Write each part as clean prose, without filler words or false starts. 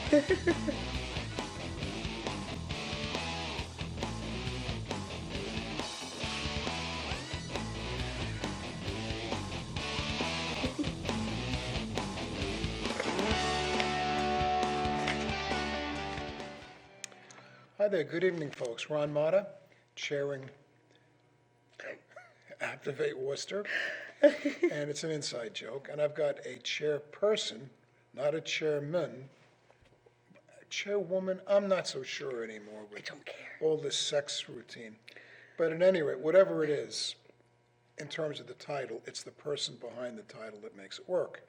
Hi there, good evening, folks. Ron Motta, chairing Activate Worcester, and it's an inside joke. And I've got a chairperson, not a chairman, chairwoman, I'm not so sure anymore with all this sex routine. But at any rate, whatever it is, in terms of the title, it's the person behind the title that makes it work.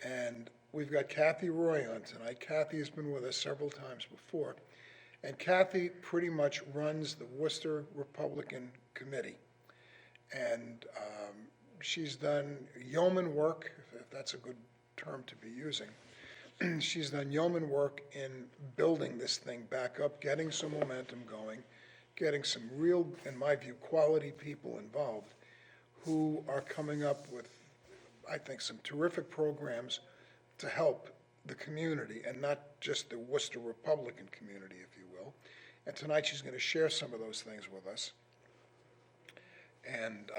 And we've got Kathy Roy on tonight. Kathy has been with us several times before. And Kathy pretty much runs the Worcester Republican Committee. And she's done yeoman work, if that's a good term to be using. She's done yeoman work in building this thing back up, getting some momentum going, getting some real, in my view, quality people involved who are coming up with, I think, some terrific programs to help the community, and not just the Worcester Republican community, if you will. And tonight she's going to share some of those things with us. And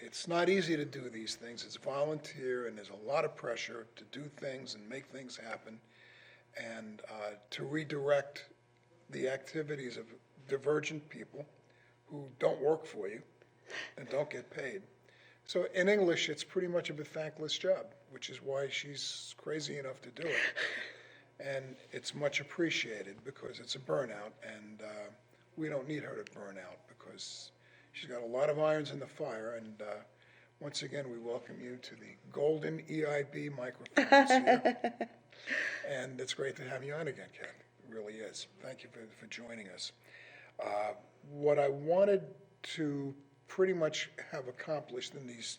it's not easy to do these things. It's volunteer, and there's a lot of pressure to do things and make things happen, and to redirect the activities of divergent people who don't work for you and don't get paid. So in English, it's pretty much of a thankless job, which is why she's crazy enough to do it. And it's much appreciated because it's a burnout, and we don't need her to burn out because she's got a lot of irons in the fire. And once again, we welcome you to the golden EIB microphones here. And it's great to have you on again, Kat. It really is. Thank you for joining us. What I wanted to pretty much have accomplished in these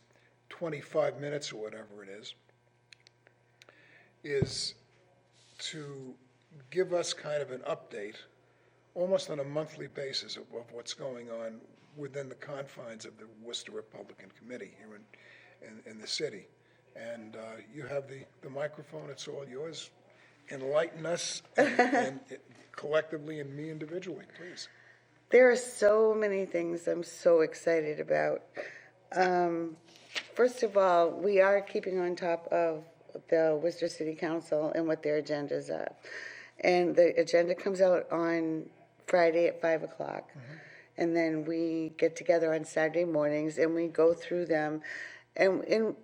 25 minutes or whatever it is to give us kind of an update, almost on a monthly basis, of what's going on within the confines of the Worcester Republican Committee here in the city. And you have the microphone, it's all yours. Enlighten us, and collectively and me individually, please. There are so many things I'm so excited about. First of all, we are keeping on top of the Worcester City Council and what their agendas are. And the agenda comes out on Friday at 5 o'clock. Mm-hmm. And then we get together on Saturday mornings and we go through them. And you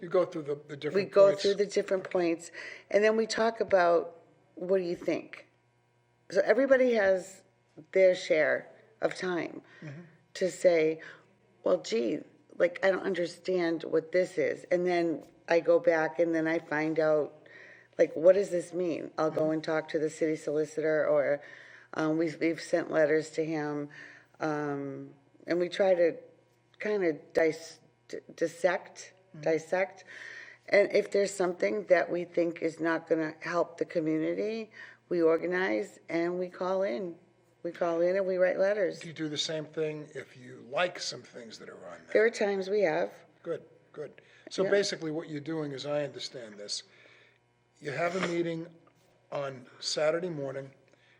go through the different We go through the different points. And then we talk about, what do you think? So everybody has their share of time to say, well, gee, like, I don't understand what this is. And then I go back and then I find out, like, what does this mean? I'll go and talk to the city solicitor, or we've sent letters to him. And we try to kind of dissect. And if there's something that we think is not going to help the community, we organize and we call in. We call in and we write letters. Do you do the same thing if you like some things that are on there? There are times we have. Good. So basically what you're doing, as I understand this, you have a meeting on Saturday morning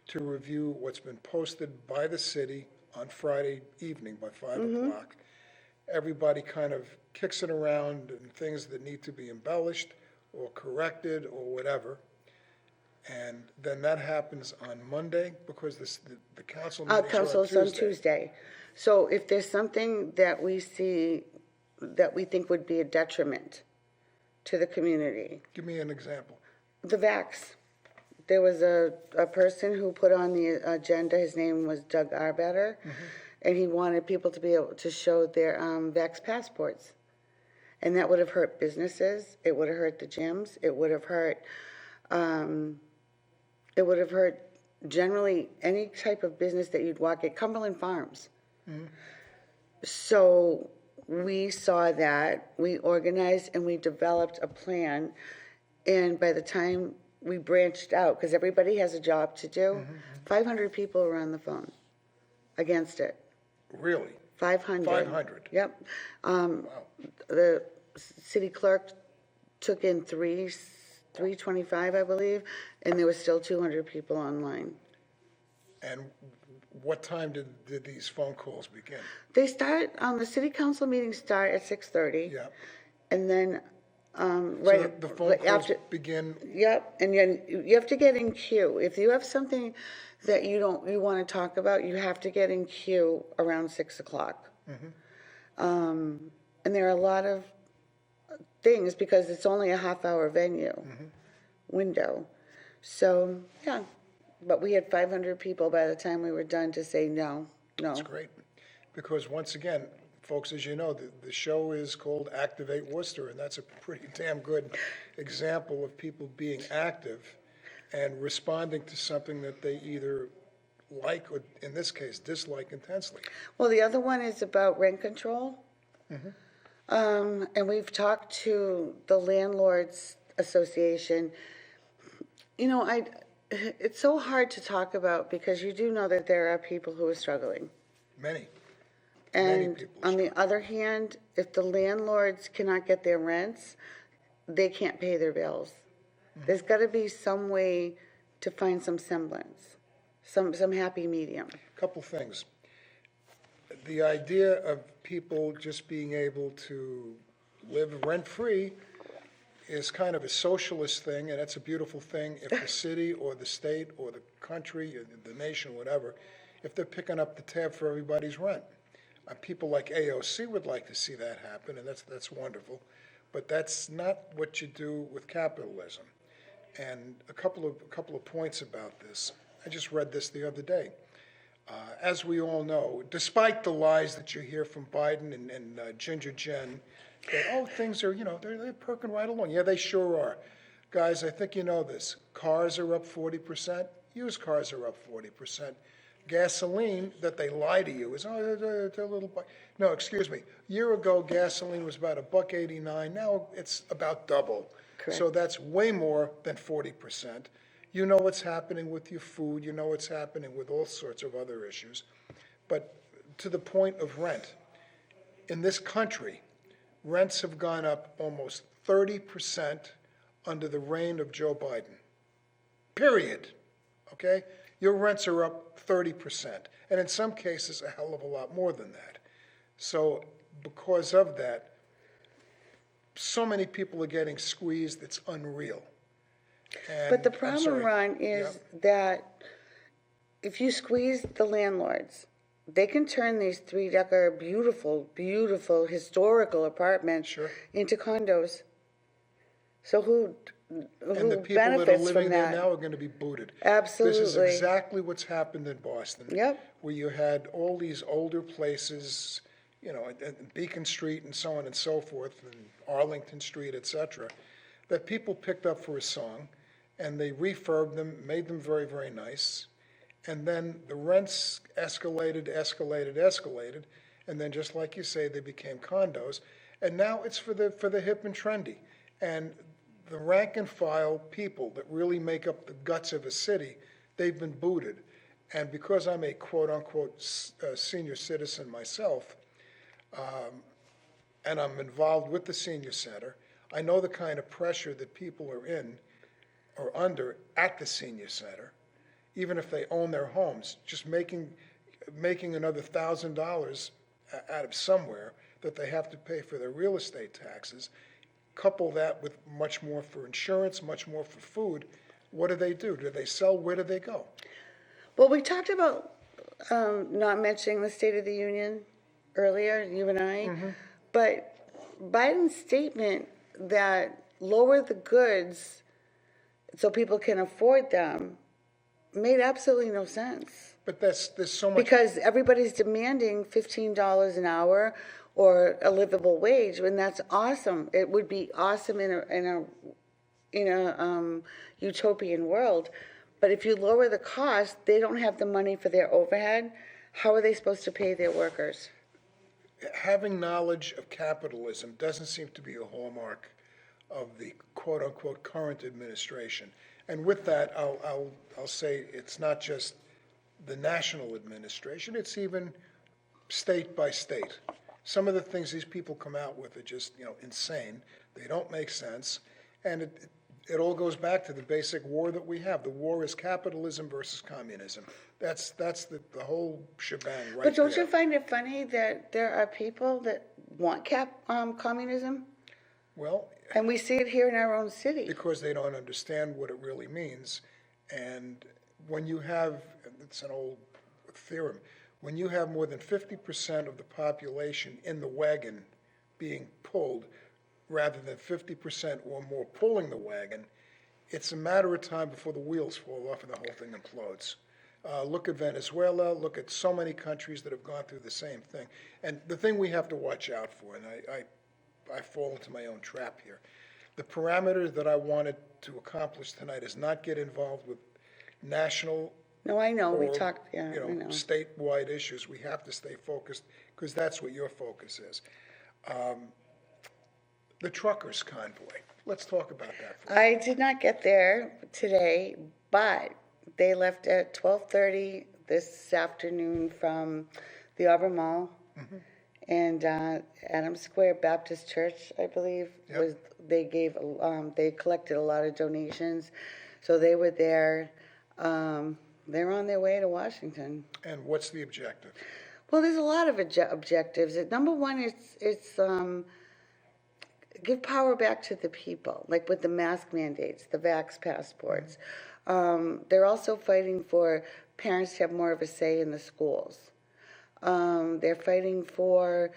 to review what's been posted by the city on Friday evening by 5 o'clock. Everybody kind of kicks it around and things that need to be embellished or corrected or whatever. And then that happens on Monday because the council meetings Council's are on Tuesday. So if there's something that we see that we think would be a detriment to the community. Give me an example. The vax. There was a person who put on the agenda, his name was Doug Arbetter, and he wanted people to be able to show their vax passports. And that would have hurt businesses, it would have hurt the gyms, it would have hurt generally any type of business that you'd walk at, Cumberland Farms. So we saw that, we organized and we developed a plan, and by the time we branched out, because everybody has a job to do, 500 people were on the phone against it. Really? 500. 500? Yep. Wow. The city clerk took in three 3:25, I believe, and there was still 200 people online. And what time did these phone calls begin? They start, the city council meetings start at 6:30. Yeah. And then, So right the phone calls after, begin, yep, and then you have to get in queue. If you have something that you want to talk about, you have to get in queue around 6 o'clock. And there are a lot of things because it's only a half-hour venue window. So, yeah, but we had 500 people by the time we were done to say no. that's great. Because once again, folks, as you know, the show is called Activate Worcester, and that's a pretty damn good example of people being active and responding to something that they either like or, in this case, dislike intensely. Well, the other one is about rent control. And we've talked to the Landlords Association. You know, it's so hard to talk about because you do know that there are people who are struggling. Many And people on the other hand, if the landlords cannot get their rents, they can't pay their bills. There's got to be some way to find some semblance, some happy medium. Couple things. The idea of people just being able to live rent-free is kind of a socialist thing, and that's a beautiful thing if the city or the state or the country or the nation, whatever, if they're picking up the tab for everybody's rent. People like AOC would like to see that happen, and that's wonderful, but that's not what you do with capitalism. And a couple of points about this. I just read this the other day. As we all know, despite the lies that you hear from Biden and Ginger Jen, that, things are, they're perking right along. Yeah, they sure are. Guys, I think you know this. Cars are up 40%. Used cars are up 40%. Gasoline, that they lie to you, is, they're a little... No, excuse me. A year ago, gasoline was about $1.89. Now it's about double. Correct. So that's way more than 40%. You know what's happening with your food. You know what's happening with all sorts of other issues. But to the point of rent, in this country, rents have gone up almost 30% under the reign of Joe Biden. Period. Okay? Your rents are up 30%, and in some cases, a hell of a lot more than that. So because of that, so many people are getting squeezed, it's unreal. And But the I'm problem, sorry. Ron, is that if you squeeze the landlords, they can turn these three-decker, beautiful, beautiful, historical apartments into condos. So who And the people that are benefits living from there that? now are going to be booted. Absolutely. This is exactly what's happened in Boston. Yep. Where you had all these older places, at Beacon Street and so on and so forth, and Arlington Street, et cetera, that people picked up for a song, and they refurbed them, made them very, very nice, and then the rents escalated, and then just like you say, they became condos, and now it's for the hip and trendy. And the rank and file people that really make up the guts of a city, they've been booted. And because I'm a quote-unquote senior citizen myself, and I'm involved with the senior center, I know the kind of pressure that people are in or under at the senior center, even if they own their homes, just making another $1,000 out of somewhere that they have to pay for their real estate taxes. Couple that with much more for insurance, much more for food. What do? Do they sell? Where do they go? Well, we talked about not mentioning the State of the Union earlier, you and I, but Biden's statement that lower the goods so people can afford them made absolutely no sense. But there's so much... Because everybody's demanding $15 an hour or a livable wage, and that's awesome. It would be awesome in a utopian world. But if you lower the cost, they don't have the money for their overhead. How are they supposed to pay their workers? Having knowledge of capitalism doesn't seem to be a hallmark of the quote-unquote current administration. And with that, I'll say it's not just the national administration, it's even state by state. Some of the things these people come out with are just, insane. They don't make sense. And it all goes back to the basic war that we have. The war is capitalism versus communism. That's the whole shebang right But don't there. you find it funny that there are people that want communism? Well, And we see it here in our own city. because they don't understand what it really means. And when you have, it's an old theorem, when you have more than 50% of the population in the wagon being pulled, rather than 50% or more pulling the wagon, it's a matter of time before the wheels fall off and the whole thing implodes. Look at Venezuela, look at so many countries that have gone through the same thing. And the thing we have to watch out for, and I fall into my own trap here, the parameter that I wanted to accomplish tonight is not get involved with national No, I know, we or, talked, yeah, I know. statewide issues. We have to stay focused, because that's what your focus is. The truckers' convoy, let's talk about that for a I did not get there today, but they left at 12:30 this afternoon from the Auburn Mall. And Adams Square Baptist Church, I believe, Yep. they collected a lot of donations. So they were there. They're on their way to Washington. And what's the objective? Well, there's a lot of objectives. Number one, it's give power back to the people, like with the mask mandates, the vax passports. They're also fighting for parents to have more of a say in the schools. They're fighting for,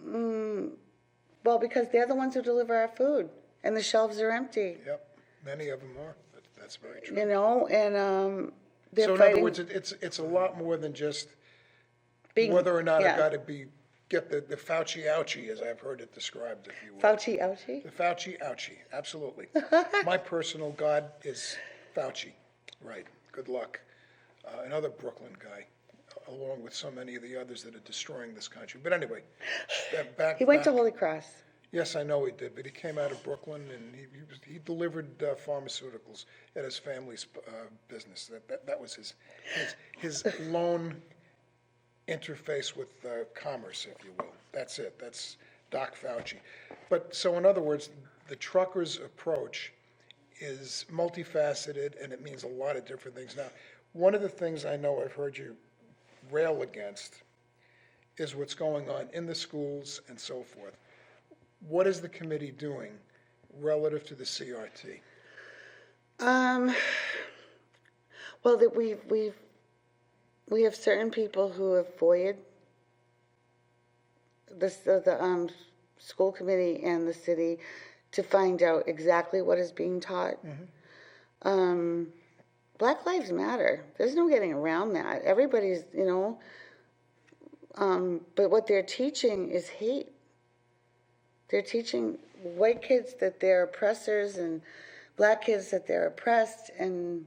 well, because they're the ones who deliver our food, and the shelves are empty, Yep, many of them are. That's very true. you know, and they're So in other fighting. words, it's a lot more than just being- whether or not I yeah. got to get the Fauci ouchie, as I've heard it described, if you will. Fauci, ouchie? The Fauci ouchie, absolutely. My personal god is Fauci, right, good luck. Another Brooklyn guy, along with so many of the others that are destroying this country. But anyway, back. He went to back- Holy Cross. Yes, I know he did, but he came out of Brooklyn and he delivered pharmaceuticals at his family's business. That was his lone interface with commerce, if you will. That's it. That's Doc Fauci. But so in other words, the truckers' approach is multifaceted and it means a lot of different things. Now, one of the things I know I've heard you rail against is what's going on in the schools and so forth. What is the committee doing relative to the CRT? Well, that we have certain people who have FOIA'd the school committee and the city to find out exactly what is being taught. Black Lives Matter. There's no getting around that. Everybody's, but what they're teaching is hate. They're teaching white kids that they're oppressors and black kids that they're oppressed, and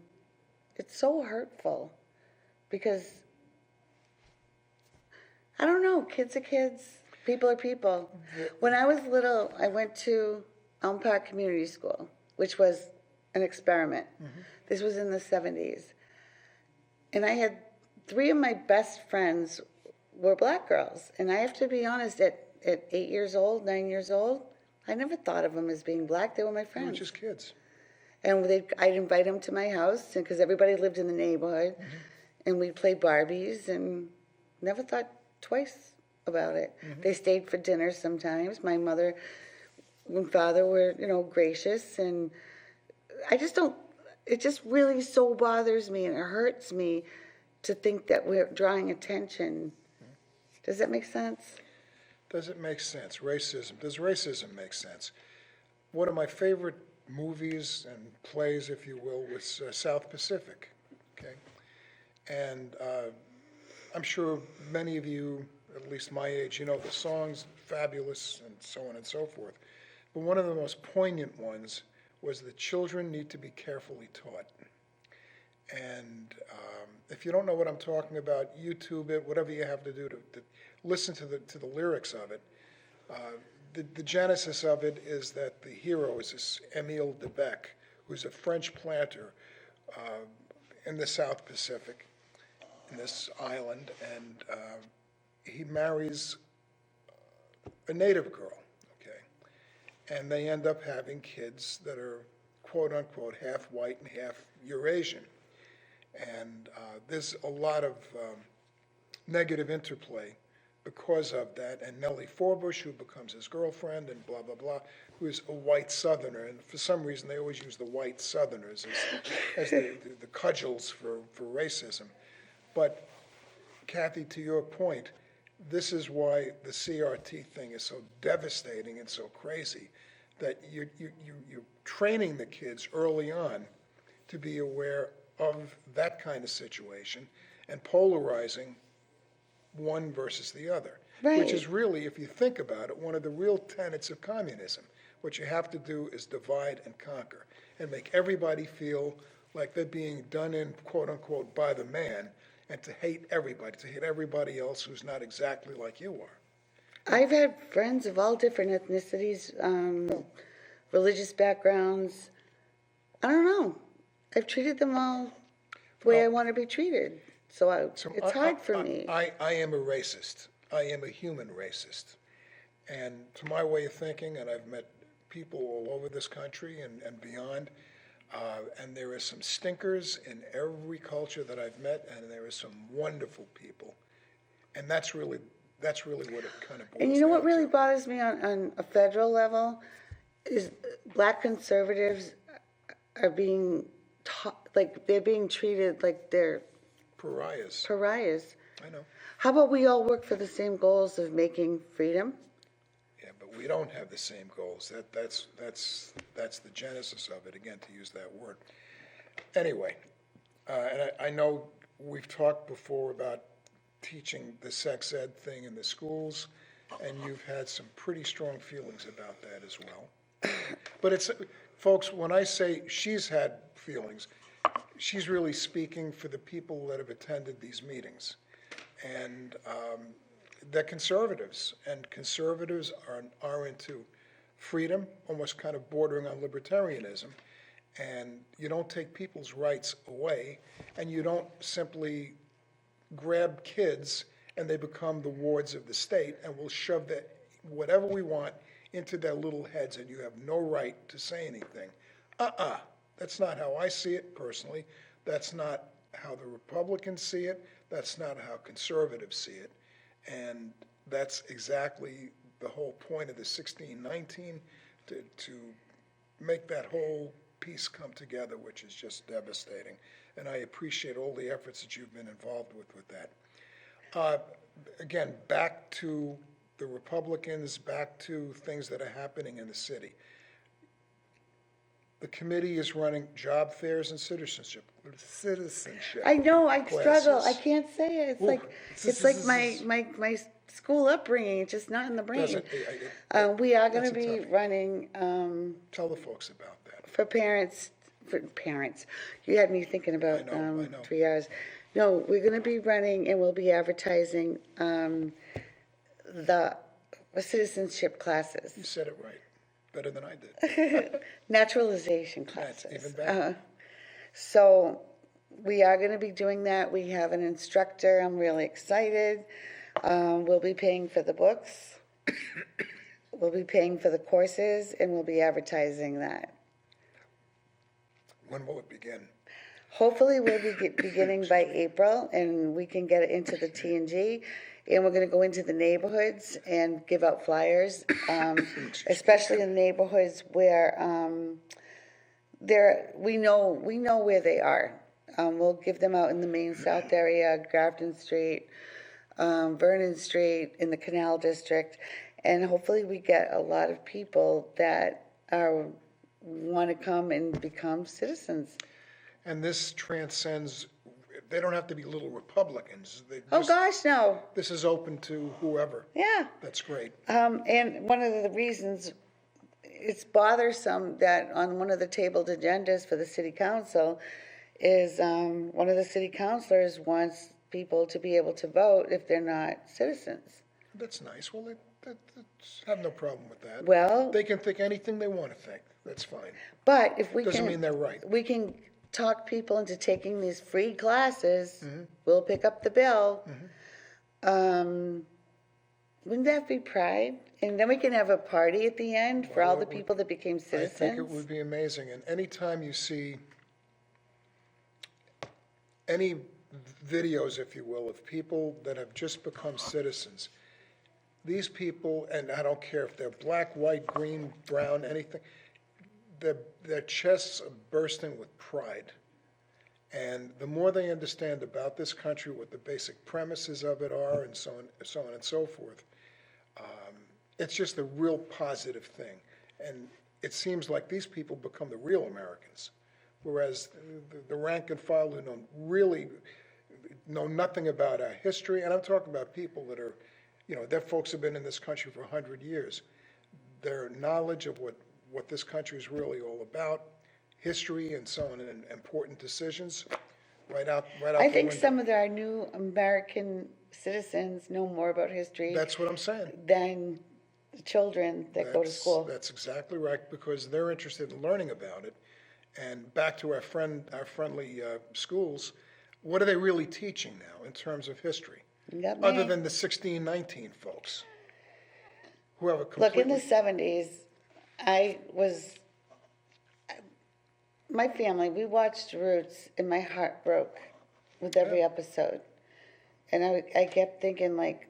it's so hurtful because, I don't know, kids are kids, people are people. When I was little, I went to Elm Park Community School, which was an experiment. This was in the 70s. And I had 3 of my best friends were black girls. And I have to be honest, at 8 years old, 9 years old, I never thought of them as being black. They were my They were friends. just kids. And I'd invite them to my house because everybody lived in the neighborhood. And we'd play Barbies and never thought twice about it. They stayed for dinner sometimes. My mother and father were, gracious. And I just don't, it just really so bothers me and it hurts me to think that we're drawing attention. Does that make sense? Does it make sense? Racism. Does racism make sense? One of my favorite movies and plays, if you will, was South Pacific. Okay, and I'm sure many of you, at least my age, the songs, fabulous, and so on and so forth. But one of the most poignant ones was that children need to be carefully taught. And if you don't know what I'm talking about, YouTube it, whatever you have to do to listen to the lyrics of it. The genesis of it is that the hero is this Emile de Bec, who's a French planter in the South Pacific, in this island, and he marries a native girl, okay? And they end up having kids that are quote-unquote half white and half Eurasian. And there's a lot of negative interplay because of that. And Nellie Forbush, who becomes his girlfriend, and blah, blah, blah, who is a white Southerner. And for some reason, they always use the white Southerners as the cudgels for racism. But Kathy, to your point, this is why the CRT thing is so devastating and so crazy, that you're training the kids early on to be aware of that kind of situation and polarizing one versus the other. Right. Which is really, if you think about it, one of the real tenets of communism. What you have to do is divide and conquer and make everybody feel like they're being done in, quote unquote, by the man, and to hate everybody else who's not exactly like you are. I've had friends of all different ethnicities, religious backgrounds. I don't know. I've treated them all the way I want to be treated. So it's hard for me. I am a racist. I am a human racist. And to my way of thinking, and I've met people all over this country and beyond, and there are some stinkers in every culture that I've met, and there are some wonderful people. And that's really what it kind of boils And you know what down really to. bothers me on a federal level is black conservatives are being taught, like they're being treated like they're Pariahs. I know. How about we all work for the same goals of making freedom? Yeah, but we don't have the same goals. That's the genesis of it, again, to use that word. Anyway, and I know we've talked before about teaching the sex ed thing in the schools, and you've had some pretty strong feelings about that as well. But it's, folks, when I say she's had feelings, she's really speaking for the people that have attended these meetings. And they're conservatives, and conservatives are into freedom, almost kind of bordering on libertarianism. And you don't take people's rights away, and you don't simply grab kids and they become the wards of the state, and we'll shove that whatever we want into their little heads, and you have no right to say anything. That's not how I see it personally. That's not how the Republicans see it. That's not how conservatives see it. And that's exactly the whole point of the 1619, to make that whole piece come together, which is just devastating. And I appreciate all the efforts that you've been involved with that. Again, back to the Republicans, back to things that are happening in the city. The committee is running job fairs and citizenship. I know, I struggle. I classes. can't say it. It's like my school upbringing. It's just not in the brain. We are going to That's a be toughie. running Tell the folks about that. for parents. You had me thinking about I know. 3 hours. No, we're going to be running, and we'll be advertising the citizenship classes. You said it right, better than I did. Naturalization That's classes. even better. So we are going to be doing that. We have an instructor. I'm really excited. We'll be paying for the books. We'll be paying for the courses, and we'll be advertising that. When will it begin? Hopefully, we'll be beginning by April, and we can get it into the T&G. And we're going to go into the neighborhoods and give out flyers, especially in neighborhoods where we know where they are. We'll give them out in the Main South area, Grafton Street, Vernon Street, in the Canal District, and hopefully we get a lot of people that want to come and become citizens. And this transcends, they don't have to be little Republicans. Oh gosh, no. This is open to whoever. Yeah. That's great. And one of the reasons it's bothersome that on one of the tabled agendas for the city council is one of the city councilors wants people to be able to vote if they're not citizens. That's nice. Well, I have no problem with that. Well, They can think anything they want to think. That's fine. but if we Doesn't can, mean they're right. we can talk people into taking these free classes. We'll pick up the bill. Wouldn't that be pride And then we can have a party at the end for all the Well, people that became I think it citizens. would be amazing, and anytime you see any videos, if you will, of people that have just become citizens, these people, and I don't care if they're black, white, green, brown, anything, their chests are bursting with pride. And the more they understand about this country, what the basic premises of it are, and so on and so forth, it's just a real positive thing. And it seems like these people become the real Americans, whereas the rank and file who know nothing about our history, and I'm talking about people that are, their folks have been in this country for 100 years. Their knowledge of what this country is really all about, history and so on, and important decisions, right out I the think window. some of our new American citizens know more about history That's what I'm saying. than the children that go to school. That's exactly right, because they're interested in learning about it. And back to our friendly schools, what are they really teaching now in terms of history? You got Other me. than the 1619 folks, who have a Look, in completely... the 70s, my family, we watched Roots, and my heart broke with every episode. And I kept thinking, like,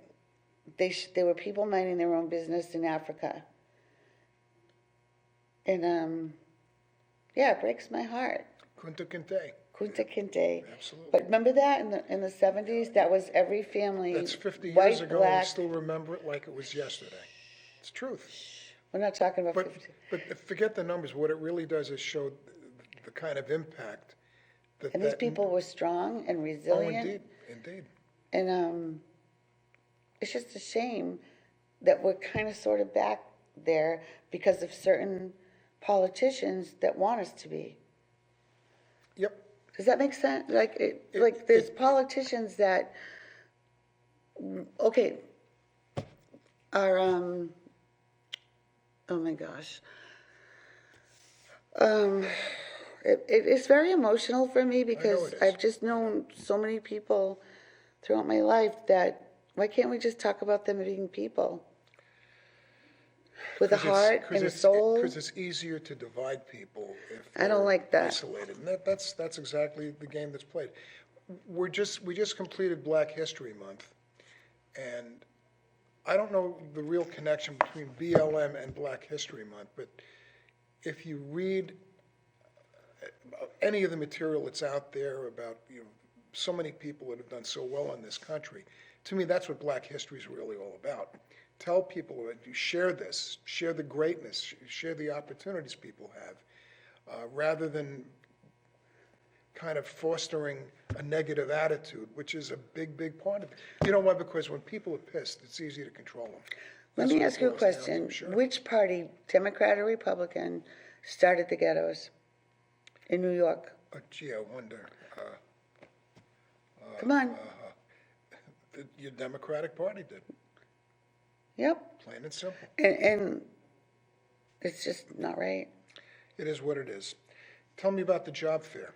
there were people minding their own business in Africa. And, it breaks my heart. Kunta Kinte. Kunta Kinte. Absolutely. But remember that in the 70s? That was every family. That's 50 white, years ago, and black. we still remember it like it was yesterday. It's truth. We're not talking about But 50. forget the numbers. What it really does is show the kind of impact that... And these people were strong and Oh, resilient. indeed. And it's just a shame that we're kind of sort of back there because of certain politicians that want us to be. Yep. Does that make sense? Like there's politicians that, okay, are, oh my gosh. It's very emotional for me because it is. I've just known so many people throughout my life that, why can't we just talk about them being people? With a heart and a soul? Because it's easier to divide people if I don't they're like that. isolated. And that's exactly the game that's played. We just completed Black History Month, and I don't know the real connection between BLM and Black History Month, but if you read any of the material that's out there about so many people that have done so well in this country, to me that's what Black history is really all about. Tell people that you share this, share the greatness, share the opportunities people have, rather than kind of fostering a negative attitude, which is a big part of it. You know why? Because when people are pissed, it's easy to control them. Let That's me what it ask you a boils down to, question. sure. Which party, Democrat or Republican, started the ghettos in New York? Gee, I wonder. Come on. Your Democratic Party did, Yep. plain and simple. And it's just not right. It is what it is. Tell me about the job fair.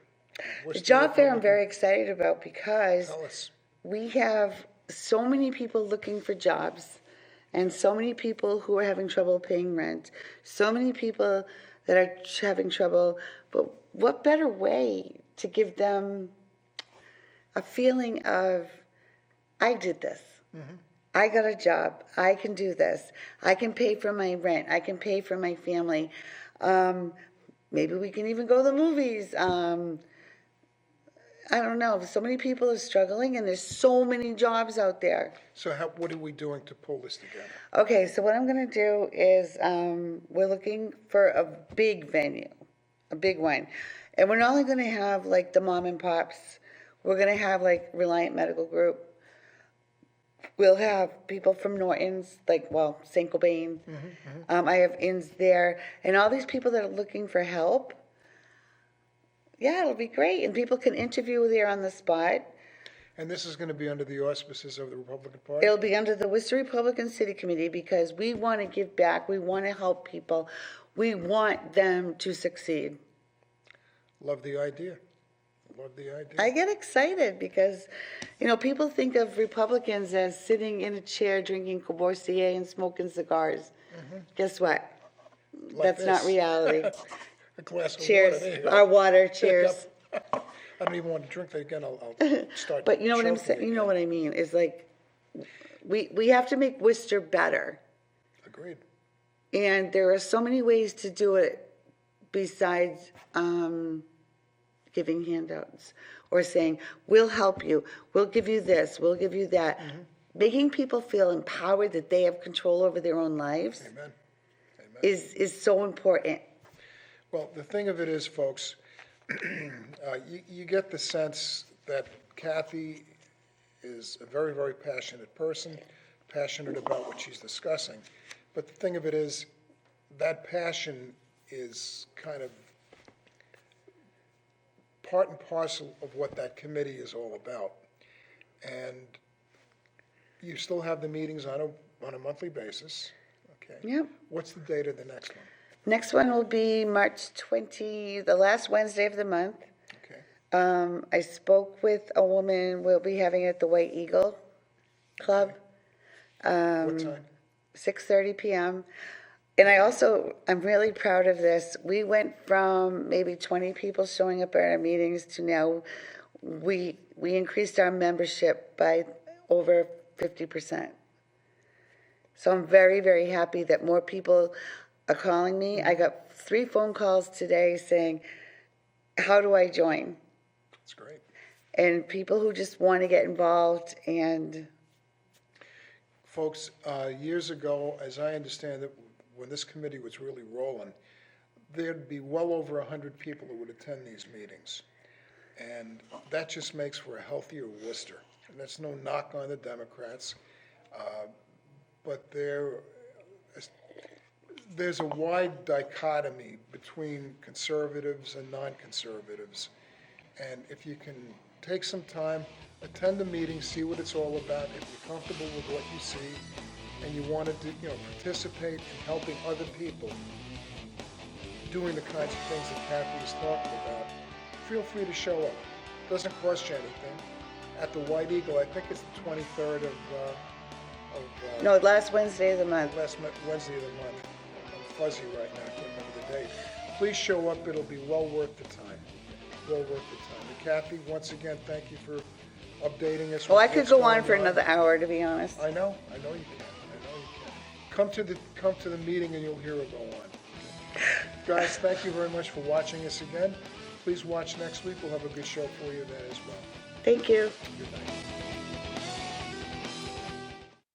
The job fair I'm very excited about because Tell us. we have so many people looking for jobs and so many people who are having trouble paying rent, so many people that are having trouble, but what better way to give them a feeling of, I did this. Mm-hmm. I got a job. I can do this. I can pay for my rent. I can pay for my family. Maybe we can even go to the movies. I don't know. So many people are struggling, and there's so many jobs out there. So what are we doing to pull this together? Okay, so what I'm going to do is we're looking for a big venue, a big one. And we're not only going to have, like, the mom and pops. We're going to have, like, Reliant Medical Group. We'll have people from Norton's, like, well, St. Cobain. I have inns there. And all these people that are looking for help, yeah, it'll be great. And people can interview there on the spot. And this is going to be under the auspices of the Republican Party? It'll be under the Worcester Republican City Committee because we want to give back. We want to help people. We want them to succeed. Love the idea. love the idea. I get excited because, people think of Republicans as sitting in a chair drinking Courvoisier and smoking cigars. Guess what? Like That's not this. reality. A glass of Cheers. water. There you go. Our water, Pick cheers. up. I don't even want to drink that again. I'll start. But you know what I'm choking saying? You know again. what I mean? It's like, we have to make Worcester better. Agreed. And there are so many ways to do it besides giving handouts or saying, we'll help you, we'll give you this, we'll give you that. Making people feel empowered that they have control over their own lives Amen. is so important. Well, the thing of it is, folks, you get the sense that Kathy is a very, very passionate person, passionate about what she's discussing. But the thing of it is, that passion is kind of part and parcel of what that committee is all about. And you still have the meetings on a monthly basis, okay? Yep. What's the date of the next one? Next one will be March 20, the last Wednesday of the month. Okay. I spoke with a woman, we'll be having it at the White Eagle Club, What time? 6:30 p.m. And I'm really proud of this. We went from maybe 20 people showing up at our meetings to now we increased our membership by over 50%. So I'm very, very happy that more people are calling me. I got 3 phone calls today saying, how do I join? That's great. And people who just want to get involved. And Folks, years ago, as I understand it, when this committee was really rolling, there'd be well over 100 people who would attend these meetings. And that just makes for a healthier Worcester. And that's no knock on the Democrats, but there's a wide dichotomy between conservatives and non-conservatives. And if you can take some time, attend the meeting, see what it's all about, if you're comfortable with what you see, and you want to participate in helping other people doing the kinds of things that Kathy is talking about, feel free to show up. Doesn't cost you anything. At the White Eagle, I think it's the 23rd of no, last Wednesday of the month. last Wednesday of the month. I'm fuzzy right now, I can't remember the date. Please show up, it'll be well worth the time. Well worth the time. And Kathy, once again, thank you for updating us. Oh, I with could what's go on going for another hour, to be honest. I know you can. Come to the meeting and you'll hear it go on. Guys, thank you very much for watching us again. Please watch next week. We'll have a good show for you then as well. Thank you. Good night.